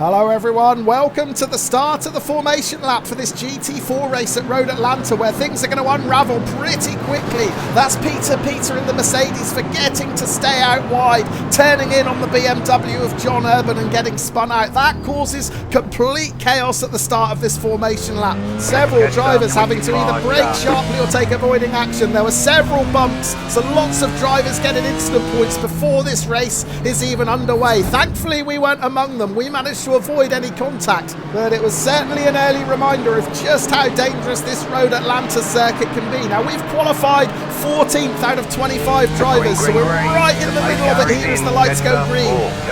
Hello everyone, welcome to the start of the formation lap for this GT4 race at Road Atlanta, where things are going to unravel pretty quickly. That's Peter in the Mercedes forgetting to stay out wide, turning in on the BMW of John Urban and getting spun out. That causes complete chaos at the start of this formation lap. Several drivers having to either brake sharply or take avoiding action. There were several bumps, so lots of drivers getting incident points before this race is even underway. Thankfully we weren't among them. We managed to avoid any contact, but it was certainly an early reminder of just how dangerous this Road Atlanta circuit can be. Now we've qualified 14th out of 25 drivers, so we're right in the middle of it here as the lights go green.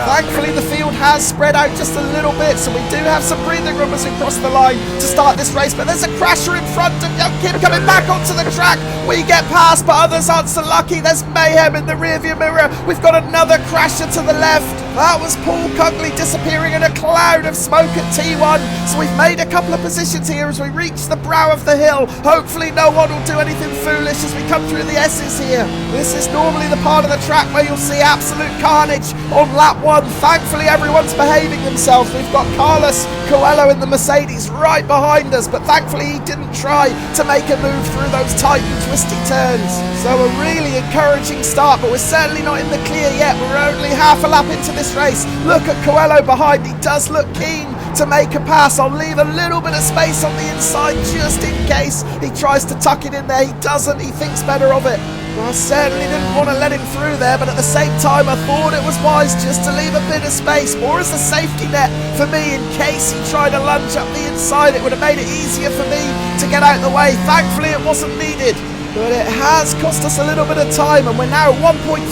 Thankfully the field has spread out just a little bit, so we do have some breathing room as we cross the line to start this race, but there's a crasher in front of young Kim coming back onto the track. We get past, but others aren't so lucky. There's mayhem in the rearview mirror. We've got another crasher to the left. That was Paul Cugley disappearing in a cloud of smoke at T1. So we've made a couple of positions here as we reach the brow of the hill. Hopefully no one will do anything foolish as we come through the S's here. This is normally the part of the track where you'll see absolute carnage on lap 1. Thankfully everyone's behaving themselves. We've got Carlos Coelho in the Mercedes right behind us, but thankfully he didn't try to make a move through those tight and twisty turns. So a really encouraging start, but we're certainly not in the clear yet. We're only half a lap into this race. Look at Coelho behind. He does look keen to make a pass. I'll leave a little bit of space on the inside just in case he tries to tuck it in there. He doesn't. He thinks better of it. I certainly didn't want to let him through there, but at the same time I thought it was wise just to leave a bit of space, more as a safety net for me in case he tried to lunge up the inside. It would have made it easier for me to get out of the way. Thankfully it wasn't needed, but it has cost us a little bit of time, and we're now 1.3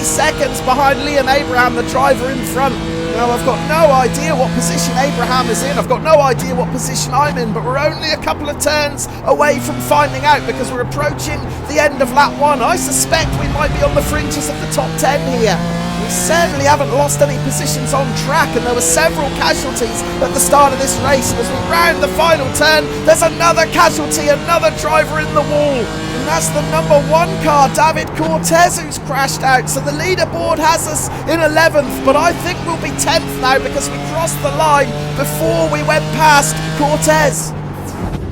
seconds behind Liam Abraham, the driver in front. Now I've got no idea what position Abraham is in, I've got no idea what position I'm in, but we're only a couple of turns away from finding out because we're approaching the end of lap 1. I suspect we might be on the fringes of the top 10 here. We certainly haven't lost any positions on track, and there were several casualties at the start of this race. And as we round the final turn, there's another casualty, another driver in the wall. And that's the number 1 car, David Cortez, who's crashed out. So the leaderboard has us in 11th, but I think we'll be 10th now because we crossed the line before we went past Cortez.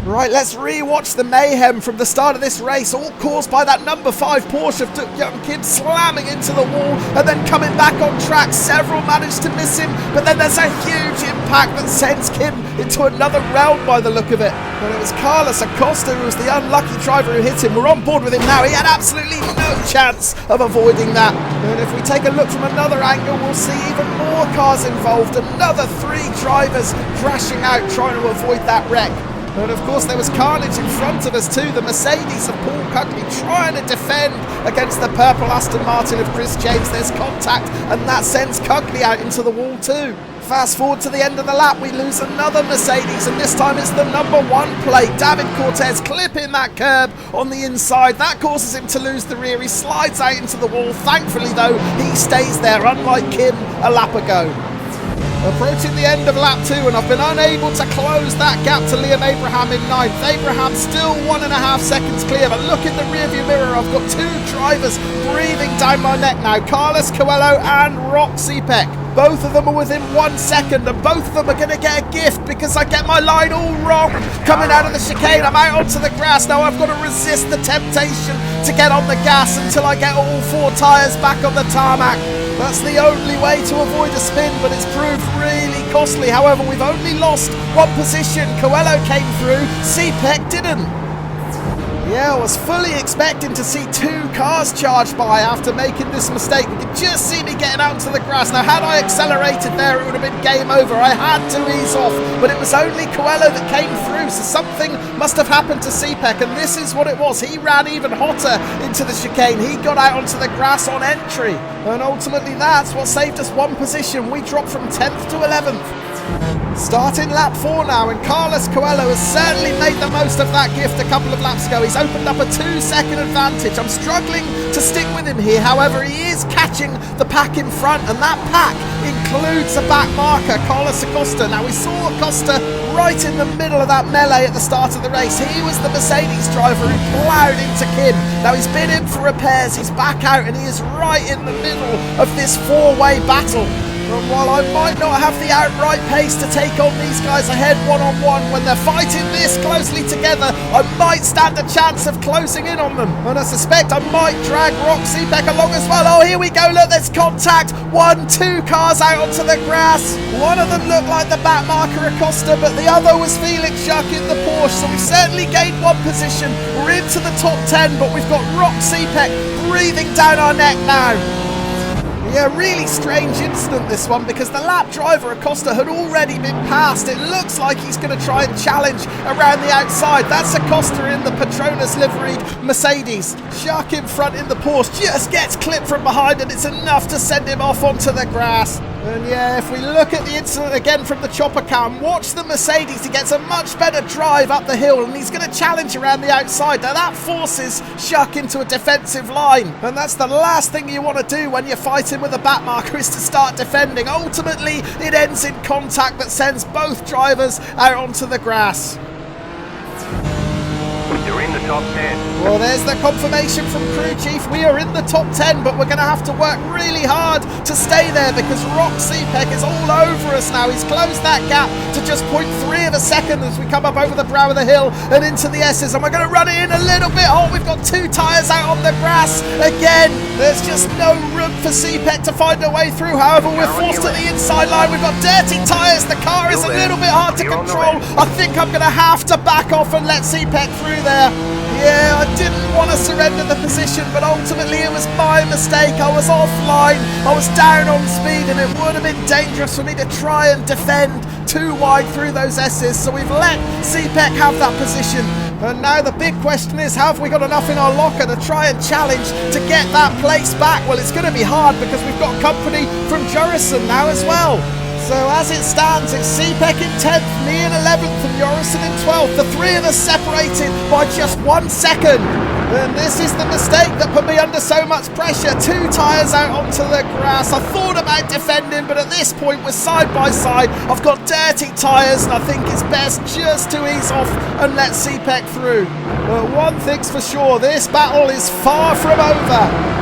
Right, let's re-watch the mayhem from the start of this race, all caused by that number 5 Porsche of young Kim slamming into the wall and then coming back on track. Several managed to miss him, but then there's a huge impact that sends Kim into another realm by the look of it. And it was Carlos Acosta who was the unlucky driver who hit him. We're on board with him now. He had absolutely no chance of avoiding that. And if we take a look from another angle, we'll see even more cars involved. Another 3 drivers crashing out trying to avoid that wreck. And of course there was carnage in front of us too. The Mercedes of Paul Cugley trying to defend against the purple Aston Martin of Chris James. There's contact and that sends Cugley out into the wall too. Fast forward to the end of the lap, we lose another Mercedes, and this time it's the number 1 plate. David Cortez clipping that curb on the inside. That causes him to lose the rear. He slides out into the wall. Thankfully though, he stays there, unlike Kim a lap ago. Approaching the end of lap 2, and I've been unable to close that gap to Liam Abraham in 9th. Abraham still 1.5 seconds clear, but look in the rearview mirror, I've got 2 drivers breathing down my neck now, Carlos Coelho and Rock Sepek. Both of them are within 1 second, and both of them are going to get a gift because I get my line all wrong. Coming out of the chicane, I'm out onto the grass. Now I've got to resist the temptation to get on the gas until I get all 4 tyres back on the tarmac. That's the only way to avoid a spin, but it's proved really costly. However, we've only lost 1 position. Coelho came through, Sepek didn't. Yeah, I was fully expecting to see 2 cars charge by after making this mistake. You could just see me getting out into the grass. Now, had I accelerated there, it would have been game over. I had to ease off, but it was only Coelho that came through, so something must have happened to Sepek, and this is what it was. He ran even hotter into the chicane. He got out onto the grass on entry, and ultimately that's what saved us 1 position. We dropped from 10th to 11th. Starting lap 4 now, and Carlos Coelho has certainly made the most of that gift a couple of laps ago. He's opened up a 2-second advantage. I'm struggling to stick with him here, however he is catching the pack in front, and that pack includes a back marker, Carlos Acosta. Now we saw Acosta right in the middle of that melee at the start of the race. He was the Mercedes driver who ploughed into Kim. Now he's been in for repairs, he's back out, and he is right in the middle of this 4-way battle. And while I might not have the outright pace to take on these guys ahead one-on-one, when they're fighting this closely together, I might stand a chance of closing in on them. And I suspect I might drag Roxy-Peck along as well. Oh, here we go, look, there's contact. 2 cars out onto the grass. One of them looked like the back marker Acosta, but the other was Felix Schuck in the Porsche, so we've certainly gained 1 position. We're into the top 10, but we've got Roxy-Peck breathing down our neck now. Yeah, really strange incident this one, because the lap driver Acosta had already been passed. It looks like he's going to try and challenge around the outside. That's Acosta in the Petronas liveried Mercedes. Schuck in front in the Porsche just gets clipped from behind, and it's enough to send him off onto the grass. And yeah, if we look at the incident again from the chopper cam, watch the Mercedes. He gets a much better drive up the hill, and he's going to challenge around the outside. Now that forces Schuck into a defensive line, and that's the last thing you want to do when you're fighting with a back marker, is to start defending. Ultimately, it ends in contact that sends both drivers out onto the grass. You're in the top 10. Well, there's the confirmation from crew chief. We are in the top 10, but we're going to have to work really hard to stay there, because Roxy-Peck is all over us now. He's closed that gap to just 0.3 of a second as we come up over the brow of the hill and into the S's, and we're going to run it in a little bit. Oh, we've got 2 tyres out on the grass again. There's just no room for C-Peck to find a way through. However, we're forced to the inside line. We've got dirty tyres. The car is a little bit hard to control. I think I'm going to have to back off and let C-Peck through there. Yeah, I didn't want to surrender the position, but ultimately it was my mistake. I was offline, I was down on speed, and it would have been dangerous for me to try and defend too wide through those S's, so we've let C-Peck have that position. And now the big question is, have we got enough in our locker to try and challenge to get that place back? Well, it's going to be hard, because we've got company from Jurison now as well. So as it stands, it's C-Peck in 10th, me in 11th, and Jurison in 12th. The 3 of us separated by just 1 second. And this is the mistake that put me under so much pressure. 2 tyres out onto the grass. I thought about defending, but at this point we're side by side. I've got dirty tyres, and I think it's best just to ease off and let C-Peck through. But one thing's for sure, this battle is far from over.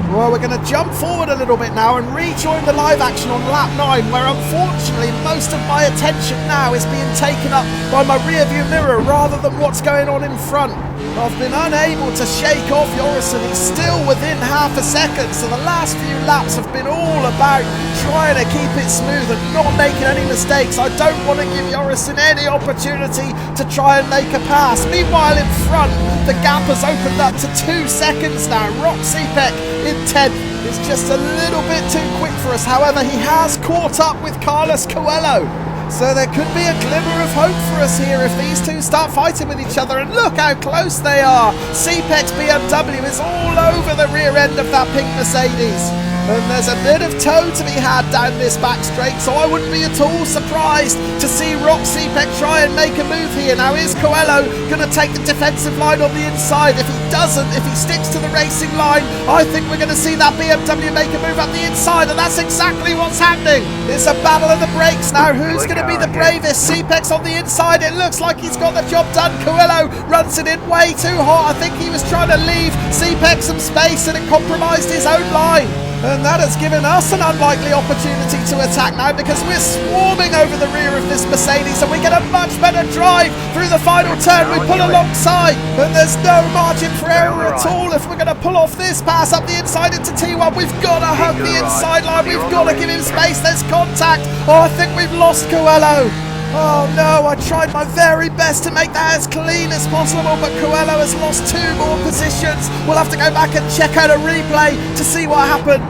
Well, we're going to jump forward a little bit now and rejoin the live action on lap 9, where unfortunately most of my attention now is being taken up by my rear view mirror rather than what's going on in front. I've been unable to shake off Jurison. He's still within half a second, so the last few laps have been all about trying to keep it smooth and not making any mistakes. I don't want to give Jurison any opportunity to try and make a pass. Meanwhile, in front, the gap has opened up to 2 seconds now. Roxy-Peck in 10th is just a little bit too quick for us. However, he has caught up with Carlos Coelho, so there could be a glimmer of hope for us here if these two start fighting with each other. And look how close they are. C-Peck's BMW is all over the rear end of that pink Mercedes. And there's a bit of toe to be had down this back straight, so I wouldn't be at all surprised to see Roxy-Peck try and make a move here. Now, is Coelho going to take the defensive line on the inside? If he doesn't, if he sticks to the racing line, I think we're going to see that BMW make a move up the inside, and that's exactly what's happening. It's a battle of the brakes now. Who's going to be the bravest? C-Peck's on the inside. It looks like he's got the job done. Coelho runs it in way too hot. I think he was trying to leave C-Peck some space, and it compromised his own line. And that has given us an unlikely opportunity to attack now, because we're swarming over the rear of this Mercedes, and we get a much better drive through the final turn. We pull alongside, and there's no margin for error at all. If we're going to pull off this pass up the inside into T1, we've got to hug the inside line. We've got to give him space. There's contact. Oh, I think we've lost Coelho. Oh no, I tried my very best to make that as clean as possible, but Coelho has lost 2 more positions. We'll have to go back and check out a replay to see what happened.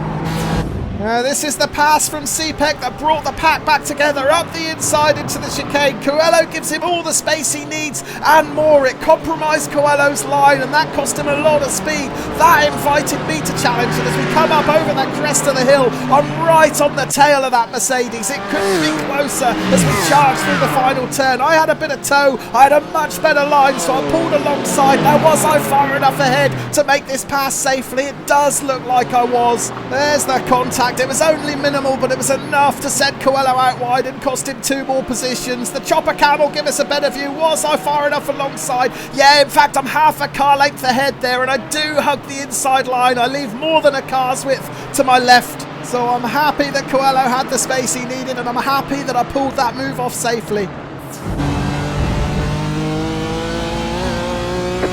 This is the pass from C-Peck that brought the pack back together up the inside into the chicane. Coelho gives him all the space he needs and more. It compromised Coelho's line, and that cost him a lot of speed. That invited me to challenge, and as we come up over that crest of the hill, I'm right on the tail of that Mercedes. It couldn't be closer as we charged through the final turn. I had a bit of toe, I had a much better line, so I pulled alongside. Now, was I far enough ahead to make this pass safely? It does look like I was. There's the contact. It was only minimal, but it was enough to send Coelho out wide and cost him 2 more positions. The chopper cam will give us a better view. Was I far enough alongside? Yeah, in fact, I'm half a car length ahead there, and I do hug the inside line. I leave more than a car's width to my left. So I'm happy that Coelho had the space he needed, and I'm happy that I pulled that move off safely.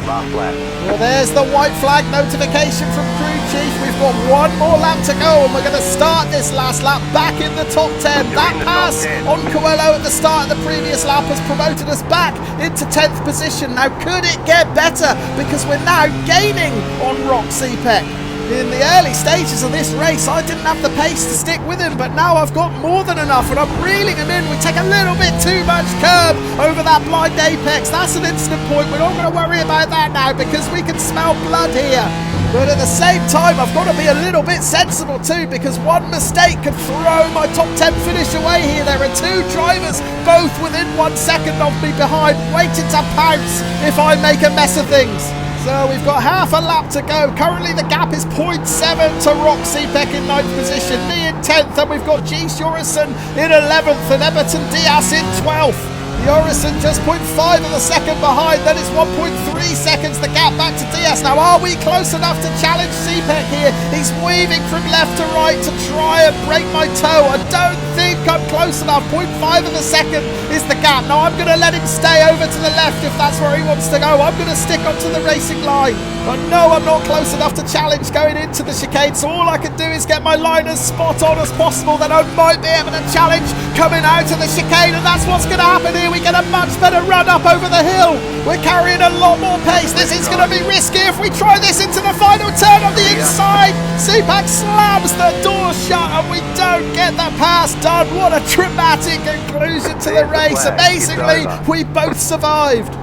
Well, there's the white flag notification from crew chief. We've got one more lap to go, and we're going to start this last lap back in the top 10. That pass on Coelho at the start of the previous lap has promoted us back into 10th position. Now, could it get better? Because we're now gaining on Rock Sepek. In the early stages of this race, I didn't have the pace to stick with him, but now I've got more than enough, and I'm reeling him in. We take a little bit too much curb over that blind apex. That's an instant point. We're not going to worry about that now because we can smell blood here. But at the same time, I've got to be a little bit sensible too, because one mistake could throw my top 10 finish away here. There are two drivers, both within 1 second of me behind, waiting to pounce if I make a mess of things. So we've got half a lap to go. Currently the gap is 0.7 to Rock Sepek in 9th position, me in 10th, and we've got G. Jorison in 11th and Everton Diaz in 12th. Jorison just 0.5 of a second behind, then it's 1.3 seconds the gap back to Diaz. Now, are we close enough to challenge Sepek here? He's weaving from left to right to try and break my toe. I don't think I'm close enough. 0.5 of a second is the gap. Now, I'm going to let him stay over to the left if that's where he wants to go. I'm going to stick onto the racing line. I know I'm not close enough to challenge going into the chicane, so all I can do is get my line as spot on as possible. Then I might be able to challenge coming out of the chicane, and that's what's going to happen here. We get a much better run up over the hill. We're carrying a lot more pace. This is going to be risky if we try this into the final turn on the inside. Sepek slams the door shut and we don't get the pass done. What a dramatic conclusion to the race. Amazingly, we both survived.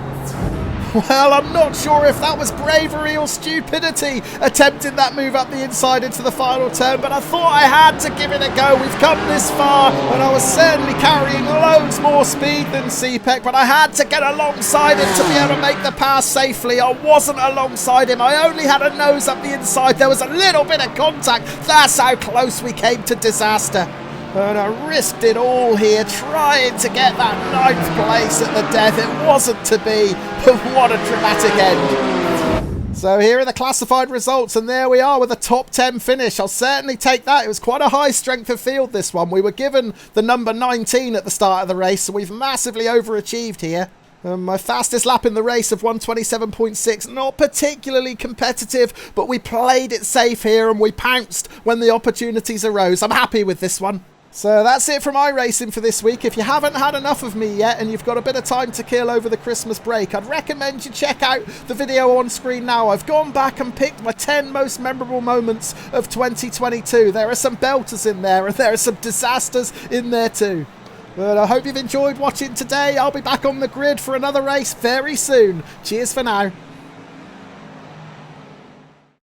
Well, I'm not sure if that was bravery or stupidity attempting that move up the inside into the final turn, but I thought I had to give it a go. We've come this far, and I was certainly carrying loads more speed than Sepek, but I had to get alongside him to be able to make the pass safely. I wasn't alongside him. I only had a nose up the inside. There was a little bit of contact. That's how close we came to disaster. And I risked it all here, trying to get that 9th place at the death. It wasn't to be, but what a dramatic end. So here are the classified results, and there we are with a top 10 finish. I'll certainly take that. It was quite a high strength of field, this one. We were given the number 19 at the start of the race, so we've massively overachieved here. My fastest lap in the race of 1:27.6, not particularly competitive, but we played it safe here and we pounced when the opportunities arose. I'm happy with this one. So that's it from iRacing for this week. If you haven't had enough of me yet and you've got a bit of time to kill over the Christmas break, I'd recommend you check out the video on screen now. I've gone back and picked my 10 most memorable moments of 2022. There are some belters in there and there are some disasters in there too. But I hope you've enjoyed watching today. I'll be back on the grid for another race very soon. Cheers for now.